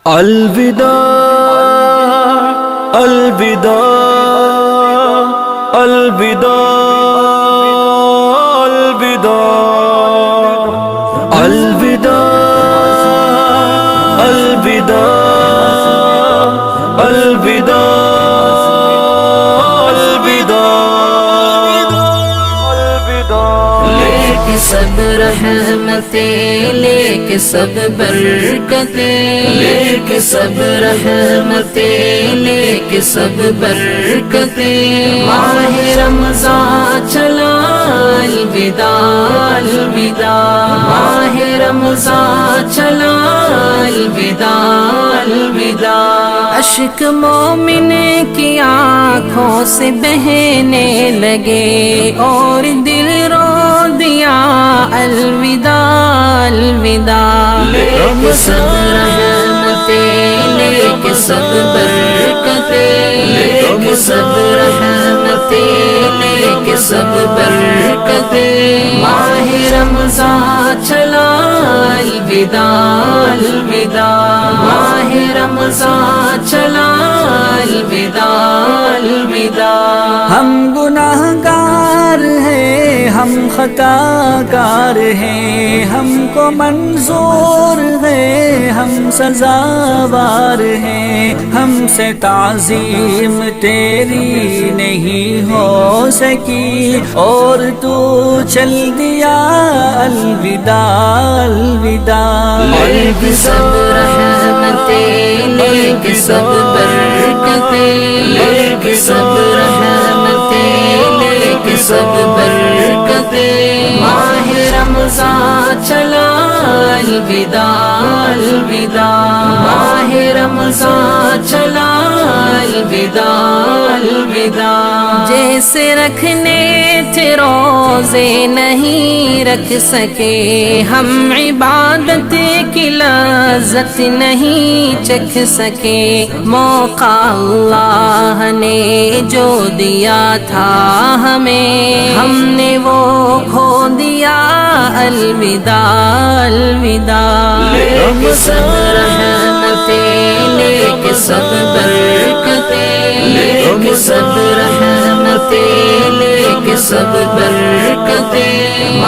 الوداع الوداع الوداع الوداع الوداع الوداع الوداع لے کے سب رحمتیں، لے کے سب برکتیں، لے کے سب رحمتیں، لے کے سب برکتیں، ماہ رمضان چلا الوداع الوداع، ماہ رمضان چلا الوداع الوداع، اشک مومن کی آنکھوں سے بہنے لگے اور دل رو دیا الوداع الوداع، لے کے سب رحمتیں، لے کے سب برکتیں، لے کے سب رحمتیں، لے کے سب برکتیں، ماہ رمضان چلا الوداع الوداع، ماہ رمضان چلا الوداع الوداع، ہم گناہ گار ہیں، ہم خطا کار ہیں، ہم کو منظور ہے، ہم سزاوار ہیں، ہم سے تعظیم تیری نہیں ہو سکی اور تو چل دیا الوداع الوداع، لے کے سب رحمتیں، لے کے سب برکتیں، لے کے سب رحمتیں، لے کے سب برکتیں، ماہ رمضان چلا الوداع الوداع، ماہ رمضان چلا الوداع الوداع، جیسے رکھنے تھے روزے نہیں رکھ سکے، ہم عبادت کی لذت نہیں چکھ سکے، موقع اللہ نے جو دیا تھا ہمیں، ہم نے وہ کھو دیا الوداع الوداع، لے کے سب رحمتیں، لے کے سب برکتیں، لے کے سب رحمتیں، لے کے سب برکتیں،